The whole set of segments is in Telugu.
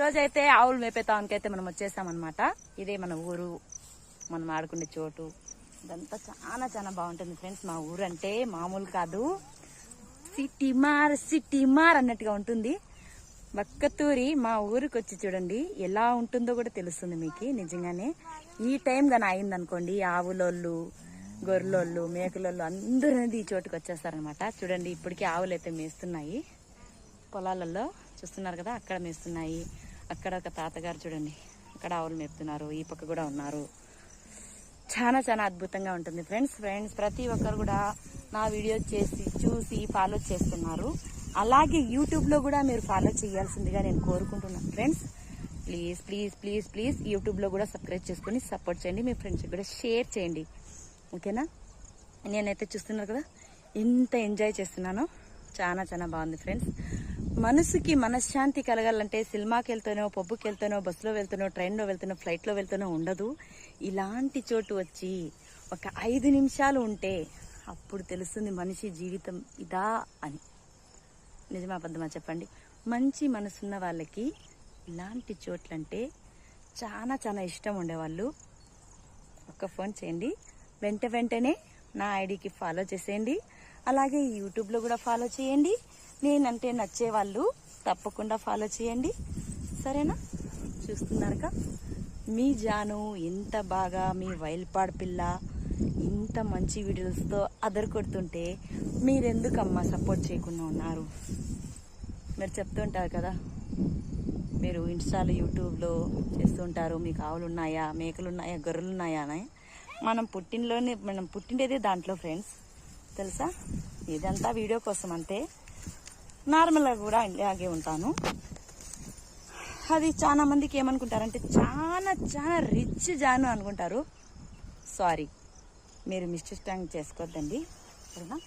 రోజు అయితే ఆవులు మేపేతానికి అయితే మనం వచ్చేసామన్నమాట. ఇదే మన ఊరు, మనం ఆడుకునే చోటు. ఇదంతా చాలా చాలా బాగుంటుంది ఫ్రెండ్స్. మా ఊరు అంటే మామూలు కాదు, సిటీ మార్ అన్నట్టుగా ఉంటుంది. బక్కతూరి మా ఊరికి వచ్చి చూడండి ఎలా ఉంటుందో కూడా తెలుస్తుంది మీకు. నిజంగానే ఈ టైం గానీ అయిందనుకోండి, ఆవులోళ్ళు, గొర్రెలోళ్ళు, మేకలోళ్ళు అందరూ ఈ చోటుకు వచ్చేస్తారనమాట. చూడండి ఇప్పటికీ ఆవులు అయితే మేస్తున్నాయి పొలాలలో, చూస్తున్నారు కదా, అక్కడ మేస్తున్నాయి. అక్కడ ఒక తాతగారు చూడండి, అక్కడ ఆవులు మేపుతున్నారు, ఈ పక్క కూడా ఉన్నారు. చాలా చాలా అద్భుతంగా ఉంటుంది ఫ్రెండ్స్. ప్రతి ఒక్కరు కూడా నా వీడియో చూసి ఫాలో చేస్తున్నారు. అలాగే యూట్యూబ్లో కూడా మీరు ఫాలో చేయాల్సిందిగా నేను కోరుకుంటున్నాను friends. Please please please please యూట్యూబ్లో కూడా సబ్స్క్రైబ్ చేసుకొని సపోర్ట్ చేయండి, మీ ఫ్రెండ్స్కి కూడా షేర్ చేయండి, ఓకేనా. నేనైతే చూస్తున్నారు కదా ఎంత ఎంజాయ్ చేస్తున్నానో, చాలా చాలా బాగుంది ఫ్రెండ్స్. మనసుకి మనశ్శాంతి కలగాలంటే సినిమాకి వెళ్తానో, పబ్బుకి వెళ్తానో, బస్సులో వెళ్తానో, ట్రైన్లో వెళ్తానో, ఫ్లైట్లో వెళ్తానో ఉండదు. ఇలాంటి చోటు వచ్చి ఒక 5 నిమిషాలు ఉంటే అప్పుడు తెలుస్తుంది మనిషి జీవితం ఇదా అని. నిజమా అబద్ధమా చెప్పండి? మంచి మనసున్న వాళ్ళకి ఇలాంటి చోట్లంటే చాలా చాలా ఇష్టం ఉండేవాళ్ళు. ఒక్క ఫోన్ చేయండి, వెంటనే నా ఐడికి ఫాలో చేసేయండి. అలాగే యూట్యూబ్లో కూడా ఫాలో చేయండి. నేనంటే నచ్చేవాళ్ళు తప్పకుండా ఫాలో చేయండి, సరేనా. చూస్తున్నారుగా మీ జాను ఎంత బాగా, మీ వైల్పాడు పిల్ల ఇంత మంచి వీడియోస్తో అదర్ కొడుతుంటే మీరెందుకమ్మా సపోర్ట్ చేయకుండా ఉన్నారు? మీరు చెప్తుంటారు కదా, మీరు ఇన్స్టాలో, యూట్యూబ్లో చేస్తుంటారు, మీకు ఆవులు ఉన్నాయా, మేకలు ఉన్నాయా, గొర్రెలు ఉన్నాయా అని. మనం పుట్టిండేదే దాంట్లో ఫ్రెండ్స్, తెలుసా. ఇదంతా వీడియో కోసం అంతే, నార్మల్గా కూడా ఇలాగే ఉంటాను. అది చాలా మందికి ఏమనుకుంటారంటే చాలా చాలా రిచ్ జాను అనుకుంటారు. సారీ, మీరు మిస్టేక్ చేసుకోవద్దండి, సరేనా.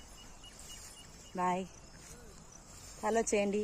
బాయ్, ఫాలో చేయండి.